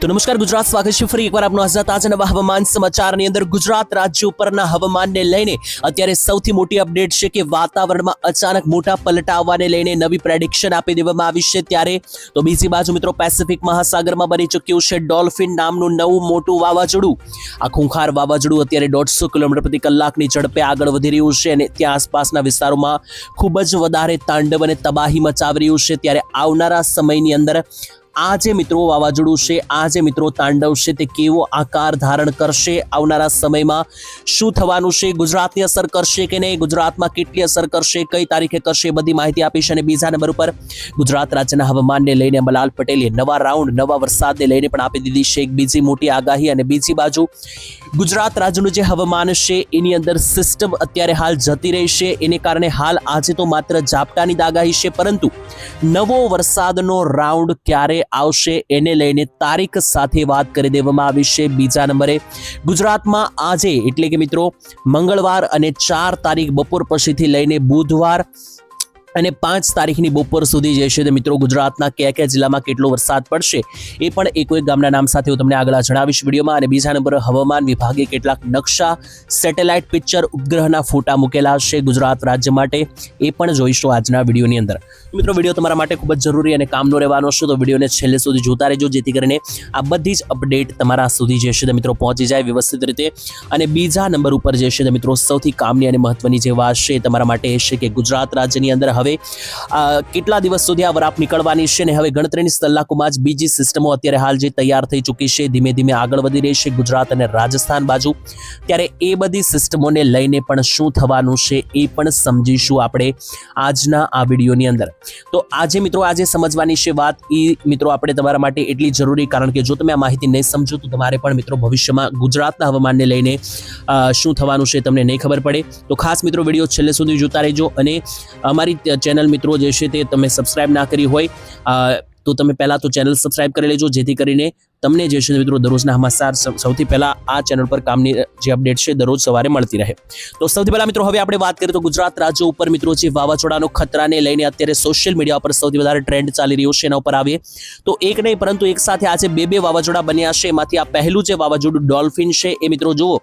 તો નમસ્કાર ગુજરાત, સ્વાગત છે ફરી એકવાર આપનું આઝાદ તાજા નવા હવામાન સમાચારની અંદર। ગુજરાત રાજ્ય ઉપરના હવામાનને લઈને અત્યારે સૌથી મોટી અપડેટ છે કે વાતાવરણમાં અચાનક મોટા પલટાવાને લઈને નવી પ્રેડિક્શન આપી દેવામાં આવી છે। ત્યારે તો બીજી બાજુ મિત્રો પેસિફિક મહાસાગરમાં બની ચૂક્યું છે ડોલ્ફિન નામનું નવું મોટું વાવાઝોડું। આ ખૂંખાર વાવાઝોડું અત્યારે 150 કિલોમીટર પ્રતિ કલાકની ઝડપે આગળ વધી રહ્યું છે અને ત્યાં આસપાસના વિસ્તારોમાં ખૂબ જ વધારે તાંડવ અને તબાહી મચાવી રહ્યું છે। ત્યારે આવનારા સમયની અંદર આ જે મિત્રો વાવાઝોડું છે, આ જે મિત્રો તાંડવ છે તે કેવો આકાર ધારણ કરશે, આવનારા સમયમાં શું થવાનું છે, ગુજરાતની અસર કરશે કે નહીં, ગુજરાતમાં કેટલી અસર કરશે, કઈ તારીખે કરશે, બધી માહિતી આપીશ। અને બીજા નંબર ઉપર ગુજરાત રાજ્યના હવામાનને લઈને અંબાલાલ પટેલે નવા રાઉન્ડ, નવા વરસાદને લઈને પણ આપી દીધી છે એક બીજી મોટી આગાહી। અને બીજી બાજુ ગુજરાત રાજ્યનું જે હવામાન છે એની અંદર સિસ્ટમ અત્યારે હાલ જતી રહી છે, એને કારણે હાલ આજે તો માત્ર ઝાપટાની જ આગાહી છે, પરંતુ નવો વરસાદનો રાઉન્ડ ક્યારે આવશે એને લઈને તારીખ સાથે વાત કરી દેવામાં આવી છે। બીજા નંબરે ગુજરાતમાં આજે એટલે કે મિત્રો મંગળવાર અને 4 તારીખ બપોર પછીથી લઈને બુધવાર અને 5 તારીખની બપોર સુધી જે છે મિત્રો ગુજરાતના કયા જિલ્લામાં કેટલો વરસાદ પડશે એ પણ એક ગામના નામ સાથે હું તમને આગળ જણાવીશ વિડીયોમાં। અને બીજા નંબર હવામાન વિભાગે કેટલાક નકશા, સેટેલાઇટ પિક્ચર, ઉપગ્રહના ફોટા મૂકેલા છે ગુજરાત રાજ્ય માટે, એ પણ જોઈશું આજના વિડીયોની અંદર। મિત્રો વિડીયો તમારા માટે ખૂબ જ જરૂરી અને કામનો રહેવાનો છે, તો વિડીયોને છેલ્લે સુધી જોતા રહેજો જેથી કરીને આ બધી જ અપડેટ તમારા સુધી જે છે મિત્રો પહોંચી જાય વ્યવસ્થિત રીતે। અને બીજા નંબર ઉપર જે છે મિત્રો સૌથી કામની અને મહત્વની જે વાત છે તમારા માટે એ છે કે ગુજરાત રાજ્યની અંદર હવે કેટલા દિવસ સુધી આ વરાપ નીકળવાની છે અને હવે ગણતરીની કલાકોમાં જ બીજી સિસ્ટમો અત્યારે હાલ જે તૈયાર થઈ ચૂકી છે, ધીમે ધીમે આગળ વધી રહી છે ગુજરાત અને રાજસ્થાન બાજુ। ત્યારે એ બધી સિસ્ટમોને લઈને પણ શું થવાનું છે એ પણ સમજીશું આપણે આજના આ વિડીયોની અંદર। તો આજે મિત્રો આજે સમજવાની છે વાત એ મિત્રો આપણે તમારા માટે એટલી જરૂરી, કારણ કે જો તમે આ માહિતી નહીં સમજો તો તમારે પણ મિત્રો ભવિષ્યમાં ગુજરાતના હવામાનને લઈને શું થવાનું છે તમને નહીં ખબર પડે। તો ખાસ મિત્રો વિડીયો છેલ્લે સુધી જોતા રહેજો। અને અમારી ચેનલ મિત્રો જે છે તે તમે સબસ્ક્રાઇબ ના કરી હોય તો તમે પહેલા તો ચેનલ સબસ્ક્રાઇબ કરી લેજો જેથી કરીને તમને જે છે મિત્રો દરરોજના સમાચાર સૌથી પહેલા આ ચેનલ પર કામની જે અપડેટ છે દરરોજ સવારે મળતી રહે। તો સૌથી પહેલા મિત્રો હવે આપણે વાત કરીએ તો ગુજરાત રાજ્ય ઉપર મિત્રો જે વાવાઝોડાનો ખતરાને લઈને અત્યારે સોશિયલ મીડિયા પર સૌથી વધારે ટ્રેન્ડ ચાલી રહ્યો છે એના ઉપર આવીએ તો એક નહીં પરંતુ એક સાથે આજે બે વાવાઝોડા બન્યા છે। એમાંથી આ પહેલું જે વાવાઝોડું ડોલ્ફિન છે એ મિત્રો જુઓ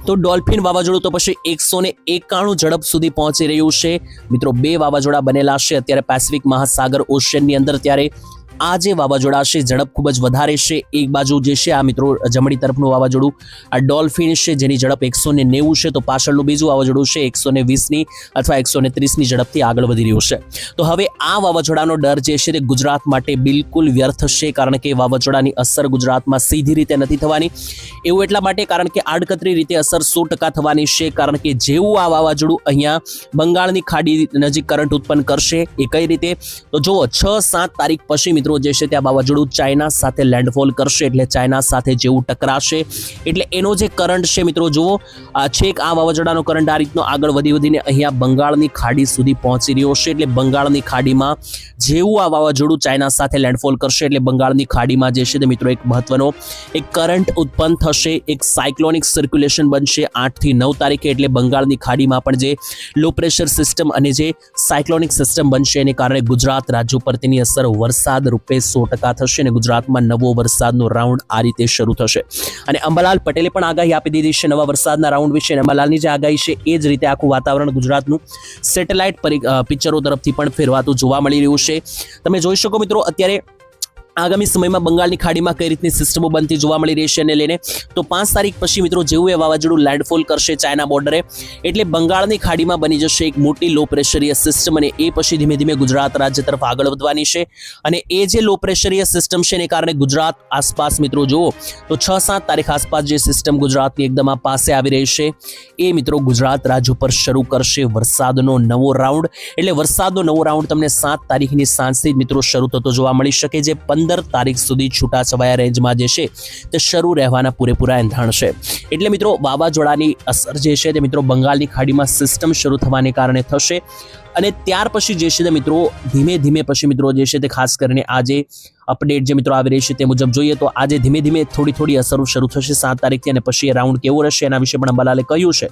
તો ડોલ્ફિન વાવાઝોડું તો પછી 191 ઝડપ સુધી પહોંચી રહ્યું છે। મિત્રો 2 વાવાઝોડા બનેલા છે અત્યારે પેસિફિક મહાસાગર ઓશિયનની અંદર। ત્યારે આ જે વાવાઝોડા છે ઝડપ ખૂબ જ વધારે છે। એક બાજુ જે છે આ મિત્રો જમણી તરફનું વાવાઝોડું આ ડોલ્ફિન છે જેની ઝડપ 190 છે, તો પાછળનું બીજું વાવાઝોડું છે 120ની અથવા 130ની ઝડપથી આગળ વધી રહ્યું છે। તો હવે આ વાવાઝોડાનો ડર જે છે તે ગુજરાત માટે બિલકુલ વ્યર્થ છે, કારણ કે વાવાઝોડાની અસર ગુજરાતમાં સીધી રીતે નથી થવાની। એવું એટલા માટે કારણ કે આડકતરી રીતે અસર 100% થવાની છે, કારણ કે જેવું આ વાવાઝોડું અહીંયા બંગાળની ખાડી નજીક કરંટ ઉત્પન્ન કરશે એ કઈ રીતે તો જુઓ 6-7 તારીખ પછી મિત્રો જે છે ત્યાં વાવાઝોડું ચાઇના સાથે લેન્ડફોલ કરશે, એટલે ચાઇના સાથે જેવું ટકરાશે એટલે એનો જે કરંટ છે મિત્રો જુઓ છેક આ વાવાઝોડાનો કરંટ આ રીતનો આગળ વધી અહીંયા બંગાળની ખાડી સુધી પહોંચી રહ્યો છે। એટલે બંગાળની ખાડીમાં જેવું આ વાવાઝોડું ચાઇના સાથે લેન્ડફોલ કરશે એટલે બંગાળની ખાડીમાં જે છે તે મિત્રો એક મહત્વનો એક કરંટ ઉત્પન્ન થશે, એક સાયક્લોનિક સર્ક્યુલેશન બનશે 8 થી 9 તારીખે। એટલે બંગાળની ખાડીમાં પણ જે લો પ્રેશર સિસ્ટમ અને જે સાયક્લોનિક સિસ્ટમ બનશે એને કારણે ગુજરાત રાજ્ય ઉપર તેની અસર વરસાદ રૂપે 100% થશે અને ગુજરાતમાં નવો વરસાદનો રાઉન્ડ આ રીતે શરૂ થશે। અને અંબાલાલ પટેલે પણ આગાહી આપી દીધી છે નવા વરસાદના રાઉન્ડ વિશે। અંબાલાલની જે આગાહી છે એ જ રીતે આખું વાતાવરણ ગુજરાતનું સેટેલાઇટ પિક્ચરો તરફથી પણ ફેરવાતું જોવા મળી રહ્યું છે। તમે જોઈ શકો મિત્રો અત્યારે આગામી સમયમાં બંગાળની ખાડીમાં કઈ રીતની સિસ્ટમો બનતી જોવા મળી રહી છે એને લઈને તો 5 તારીખ પછી મિત્રો જેવું એ વાવાઝોડું લેન્ડફોલ કરશે ચાઇના બોર્ડરે એટલે બંગાળની ખાડીમાં બની જશે એક મોટી લો પ્રેશરીય સિસ્ટમ અને એ પછી ધીમે ધીમે ગુજરાત રાજ્ય તરફ આગળ વધવાની છે। અને એ જે લો પ્રેશરીય સિસ્ટમ છે એને કારણે ગુજરાત આસપાસ મિત્રો જુઓ તો 6-7 તારીખ આસપાસ જે સિસ્ટમ ગુજરાતની એકદમ આ પાસે આવી રહી છે એ મિત્રો ગુજરાત રાજ્ય ઉપર શરૂ કરશે વરસાદનો નવો રાઉન્ડ। એટલે વરસાદનો નવો રાઉન્ડ તમને 7 તારીખની સાંજથી મિત્રો શરૂ થતો જોવા મળી શકે, જે 15 તારીખ સુધી છૂટાછવાયા રેન્જમાં જે છે તે શરૂ રહેવાના પૂરેપૂરા એંધાણ છે। એટલે મિત્રો વાવાઝોડાની અસર જે છે તે મિત્રો બંગાળની ખાડીમાં સિસ્ટમ શરૂ થવાને કારણે થશે અને ત્યાર પછી જે છે તે મિત્રો ધીમે ધીમે પછી મિત્રો જે છે તે ખાસ કરીને આજે અપડેટ જે મિત્રો આવી રહી છે તે મુજબ જોઈએ તો આજે ધીમે ધીમે થોડી અસરો શરૂ થશે 7 તારીખથી અને પછી એ રાઉન્ડ કેવો રહેશે એના વિશે પણ અંબાલાલે કહ્યું છે.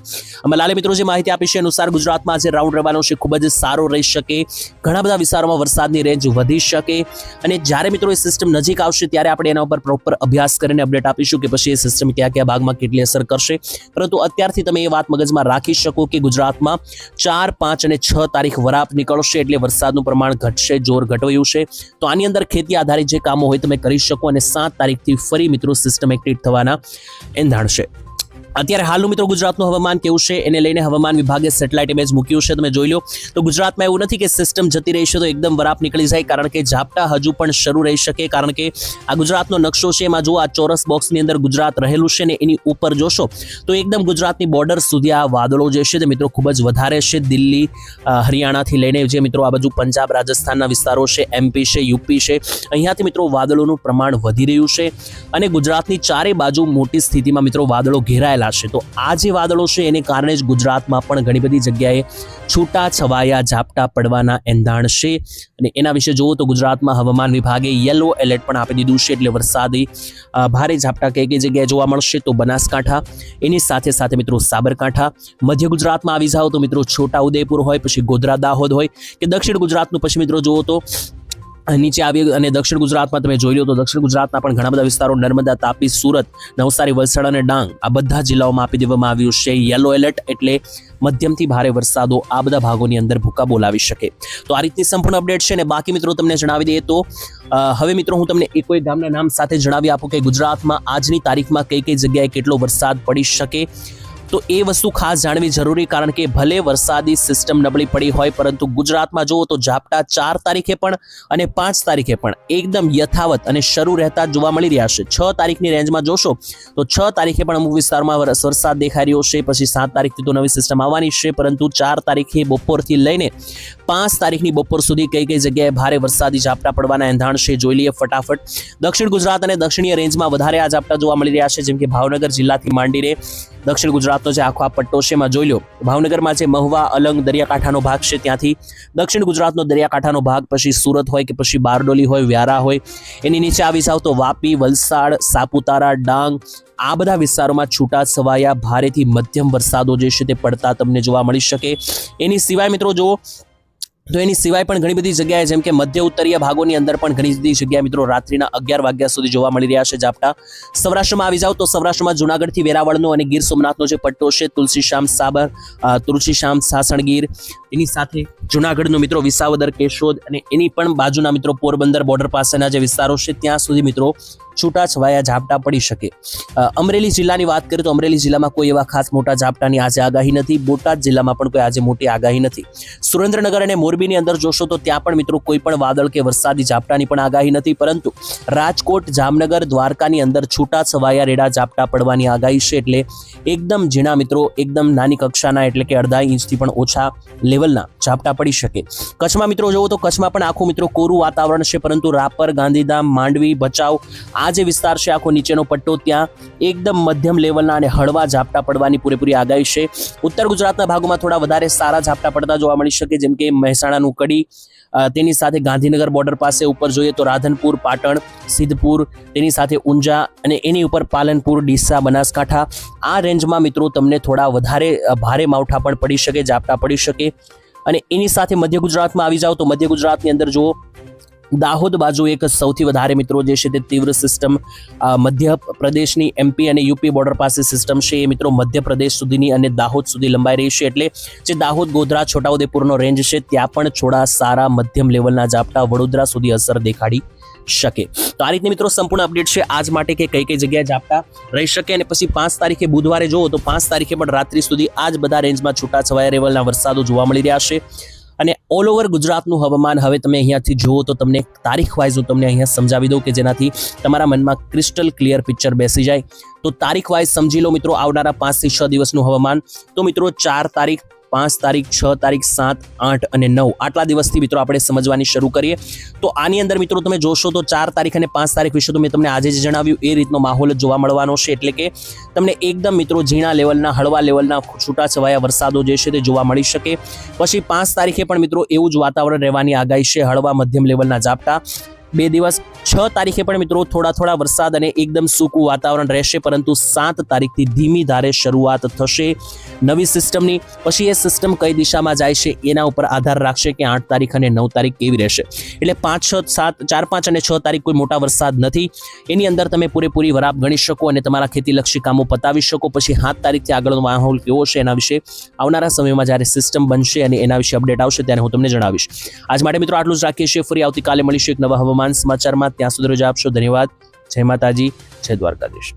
અંબાલાલે મિત્રો જે માહિતી આપી છે અનુસાર ગુજરાતમાં આજે રાઉન્ડ રહેવાનો છે ખૂબ જ સારો રહી શકે, ઘણા બધા વિસ્તારોમાં વરસાદની રેન્જ વધી શકે અને જ્યારે મિત્રો એ સિસ્ટમ નજીક આવશે ત્યારે આપણે એના ઉપર પ્રોપર અભ્યાસ કરીને અપડેટ આપીશું કે પછી એ સિસ્ટમ કયા ભાગમાં કેટલી અસર કરશે. પરંતુ અત્યારથી તમે એ વાત મગજમાં રાખી શકો કે ગુજરાતમાં 4, 5 અને 6 તારીખ વરાપ નીકળશે એટલે વરસાદનું પ્રમાણ ઘટશે, જોર ઘટવાયું છે. તો આની અંદર ખેતી આધારિત જે કામો હોય તમે કરી શકો અને 7 તારીખથી ફરી મિત્રો સિસ્ટમ એક્ટિવ થવાના એંધાણ છે. અત્યારે હાલનું મિત્રો ગુજરાતનું હવામાન કેવું છે એને લઈને હવામાન વિભાગે સેટેલાઇટ ઇમેજ મૂક્યું છે, તમે જોઈ લો. તો ગુજરાતમાં એવું નથી કે સિસ્ટમ જતી રહી છે તો એકદમ વરાપ નીકળી જાય, કારણ કે ઝાપટા હજુ પણ શરૂ રહી શકે. કારણ કે આ ગુજરાતનો નકશો છે, એમાં જો આ ચોરસ બોક્સની અંદર ગુજરાત રહેલું છે ને એની ઉપર જોશો તો એકદમ ગુજરાતની બોર્ડર સુધી આ વાદળો જે છે તે મિત્રો ખૂબ જ વધારે છે. દિલ્હી, હરિયાણાથી લઈને જે મિત્રો આ બાજુ પંજાબ, રાજસ્થાનના વિસ્તારો છે, એમપી છે, યુપી છે, અહીંયાથી મિત્રો વાદળોનું પ્રમાણ વધી રહ્યું છે અને ગુજરાતની ચારે બાજુ મોટી સ્થિતિમાં મિત્રો વાદળો ઘેરાયેલા છે. તો આ જે વાદળો છે એને કારણે જ ગુજરાતમાં પણ ઘણી બધી જગ્યાએ છૂટા છવાયા ઝાપટા પડવાના એંધાણ છે અને એના વિશે જુઓ તો ગુજરાતમાં હવામાન વિભાગે યલો એલર્ટ પણ આપી દીધું છે. એટલે વરસાદી ભારે ઝાપટા કઈ જગ્યાએ જોવા મળશે તો બનાસકાંઠા, એની સાથે સાથે મિત્રો સાબરકાંઠા, મધ્ય ગુજરાતમાં આવી જાઓ તો મિત્રો છોટા ઉદેપુર હોય, પછી ગોધરા, દાહોદ હોય કે દક્ષિણ ગુજરાતનું પછી મિત્રો જુઓ તો નીચે આવી અને દક્ષિણ ગુજરાતમાં તમે જોઈ લો તો દક્ષિણ ગુજરાતના પણ ઘણા બધા વિસ્તારો નર્મદા, તાપી, સુરત, નવસારી, વલસાડ અને ડાંગ આ બધા જિલ્લાઓમાં આપી દેવામાં આવ્યું છે યલો એલર્ટ. એટલે મધ્યમથી ભારે વરસાદો આ બધા ભાગોની અંદર ભૂકા બોલાવી શકે. તો આ રીતની સંપૂર્ણ અપડેટ છે. અને બાકી મિત્રો તમને જણાવી દઈએ તો હવે મિત્રો હું તમને કોઈ ગામના નામ સાથે જણાવી આપું કે ગુજરાતમાં આજની તારીખમાં કઈ જગ્યાએ કેટલો વરસાદ પડી શકે. તો એ વસ્તુ ખાસ જાણવી જરૂરી, કારણ કે ભલે વરસાદી સિસ્ટમ નબળી પડી હોય પરંતુ ગુજરાતમાં જુઓ તો ઝાપટા 4 તારીખે પણ અને 5 તારીખે પણ એકદમ યથાવત અને શરૂ રહેતા જોવા મળી રહ્યા છે. 6 તારીખની રેન્જમાં જોશો તો 6 તારીખે પણ અમુક વિસ્તારમાં વરસાદ દેખાઈ રહ્યો છે. પછી 7 તારીખથી તો નવી સિસ્ટમ આવવાની છે, પરંતુ 4 તારીખે બપોરથી લઈને 5 તારીખની બપોર સુધી કઈ જગ્યાએ ભારે વરસાદી ઝાપટા પડવાના એંધાણ છે જોઈ લઈએ ફટાફટ. દક્ષિણ ગુજરાત અને દક્ષિણીય રેન્જમાં વધારે આ ઝાપટા જોવા મળી રહ્યા છે, જેમ કે ભાવનગર જિલ્લાથી માંડીને દક્ષિણ ગુજરાતનો જે આખો આ પટ્ટો છે એમાં જોઈ લો. ભાવનગરમાં જે મહુવા, અલંગ, દરિયાકાંઠાનો ભાગ છે ત્યાંથી દક્ષિણ ગુજરાતનો દરિયાકાંઠાનો ભાગ, પછી સુરત હોય કે પછી બારડોલી હોય, વ્યારા હોય, એની નીચે આવી જાવ તો વાપી, વલસાડ, સાપુતારા, ડાંગ આ બધા વિસ્તારોમાં છૂટા છવાયા ભારેથી મધ્યમ વરસાદો જે છે તે પડતા તમને જોવા મળી શકે. એની સિવાય મિત્રો જુઓ તો એની સિવાય પણ ઘણી બધી જગ્યાએ જેમ કે મધ્ય ઉત્તરીય ભાગોની અંદર પણ ઘણી બધી જગ્યાએ મિત્રો રાત્રિના 11 વાગ્યા સુધી જોવા મળી રહ્યા છે ઝાપટા. સૌરાષ્ટ્રમાં આવી જાવ તો સૌરાષ્ટ્રમાં જુનાગઢથી વેરાવળનો અને ગીર સોમનાથનો જે પટ્ટો છે, તુલસીશ્યામ, સાસણગીર, એની સાથે જુનાગઢનો મિત્રો વિસાવદર, કેશોદ અને એની પણ બાજુના મિત્રો પોરબંદર બોર્ડર પાસેના જે વિસ્તારો છે ત્યાં સુધી મિત્રો છૂટાછવાયા ઝાપટા પડી શકે. અમરેલી જિલ્લાની વાત કરીએ તો અમરેલી જિલ્લામાં કોઈ એવા ખાસ મોટા ઝાપટાની આજે આગાહી નથી. બોટાદ જિલ્લામાં પણ કોઈ આજે મોટી આગાહી નથી. સુરેન્દ્રનગર અને મોરબીની અંદર જોશો તો ત્યાં પણ મિત્રો કોઈ પણ વાદળ કે વરસાદી ઝાપટાની પણ આગાહી નથી. પરંતુ રાજકોટ, જામનગર, દ્વારકાની અંદર છૂટાછવાયા રેડા ઝાપટા પડવાની આગાહી છે. એટલે એકદમ ઝીણા મિત્રો, એકદમ નાની કક્ષાના એટલે કે અડધા ઇંચથી પણ ઓછા લેવલના ઝાપટા પડી શકે. કચ્છમાં મિત્રો જોવો તો કચ્છમાં પણ આખું મિત્રો કોરું વાતાવરણ છે, પરંતુ રાપર, ગાંધીધામ, માંડવી, ભચાઉ આ જે વિસ્તાર છે આખો નીચેનો પટ્ટો ત્યાં એકદમ મધ્યમ લેવલના અને હળવા ઝાપટા પડવાની પૂરેપૂરી આગાહી છે. ઉત્તર ગુજરાતના ભાગોમાં થોડા વધારે સારા ઝાપટા પડતા જોવા મળી શકે, જેમ કે મહેસાણાનું કડી, તેની સાથે ગાંધીનગર બોર્ડર પાસે ઉપર જોઈએ તો રાધનપુર, પાટણ, સિદ્ધપુર, તેની સાથે ઊંઝા અને એની ઉપર પાલનપુર, ડીસા, બનાસકાંઠા આ રેન્જમાં મિત્રો તમને થોડા વધારે ભારે માવઠા પણ પડી શકે, ઝાપટા પડી શકે. અને એની સાથે મધ્ય ગુજરાતમાં આવી જાઓ તો મધ્ય ગુજરાતની અંદર જુઓ દાહોદ બાજુ એક સૌથી વધારે મિત્રો જે છે તે તીવ્ર સિસ્ટમ મધ્ય પ્રદેશની એમપી અને યુપી બોર્ડર પાસે સિસ્ટમ છે એ મિત્રો મધ્યપ્રદેશ સુધીની અને દાહોદ સુધી લંબાઈ રહી છે. એટલે જે દાહોદ, ગોધરા, છોટાઉદેપુરનો રેન્જ છે ત્યાં પણ થોડા સારા મધ્યમ લેવલના ઝાપટા વડોદરા સુધી અસર દેખાડી શકે. તો આ રીતની મિત્રો સંપૂર્ણ અપડેટ છે આજ માટે કે કઈ જગ્યાએ ઝાપટા રહી શકે. અને પછી 5 તારીખે બુધવારે જુઓ તો 5 તારીખે પણ રાત્રિ સુધી આ જ બધા રેન્જમાં છૂટાછવાયા લેવલના વરસાદો જોવા મળી રહ્યા છે. અને ઓલ ઓવર ગુજરાતનું હવામાન હવે તમે અહીંયાથી જુઓ તો તમને તારીખ વાઇઝ હું તમને અહીંયા સમજાવી દઉં કે જેનાથી તમારા મનમાં ક્રિસ્ટલ ક્લિયર પિક્ચર બેસી જાય. તો તારીખ વાઇઝ સમજી લો મિત્રો આવનારા 5 થી 6 દિવસનું હવામાન. તો મિત્રો 4 તારીખ 5 તારીખ, 6 તારીખ, 7, 8 અને 9 આટલા દિવસથી મિત્રો આપણે સમજવાની શરૂ કરીએ. તો આની અંદર મિત્રો તમે જોશો તો 4 તારીખ અને 5 તારીખ વિશે તો મેં તમને આજે જ જણાવ્યું એ રીતનો માહોલ જોવા મળવાનો છે. એટલે કે તમને એકદમ મિત્રો ઝીણા લેવલના, હળવા લેવલના છૂટાછવાયા વરસાદો જે છે તે જોવા મળી શકે. પછી 5 તારીખે પણ મિત્રો એવું જ વાતાવરણ રહેવાની આગાહી છે, હળવા મધ્યમ લેવલના ઝાપટા 2 દિવસ. 6 તારીખે પણ મિત્રો થોડા વરસાદ અને એકદમ સૂકું વાતાવરણ રહેશે, પરંતુ 7 તારીખથી ધીમી ધારે શરૂઆત થશે નવી સિસ્ટમની. પછી એ સિસ્ટમ કઈ દિશામાં જાય છે એના ઉપર આધાર રાખશે કે 8 તારીખ અને 9 તારીખ કેવી રહેશે. એટલે 5, 6, 7, 4, 5 અને 6 તારીખ કોઈ મોટા વરસાદ નથી. એની અંદર તમે પૂરેપૂરી વરાપ ગણી શકો અને તમારા ખેતીલક્ષી કામો પતાવી શકો. પછી 7 તારીખથી આગળનો માહોલ કેવો છે એના વિશે આવનારા સમયમાં જ્યારે સિસ્ટમ બનશે અને એના વિશે અપડેટ આવશે ત્યારે હું તમને જણાવીશ. આજ માટે મિત્રો આટલું જ રાખીએ છીએ. ફરી આવતીકાલે મળીશું એક નવા હવામાન સમાચારમાં. ત્યાં સુધી રજા આપશો. ધન્યવાદ. જય માતાજી, જય દ્વારકાધીશ.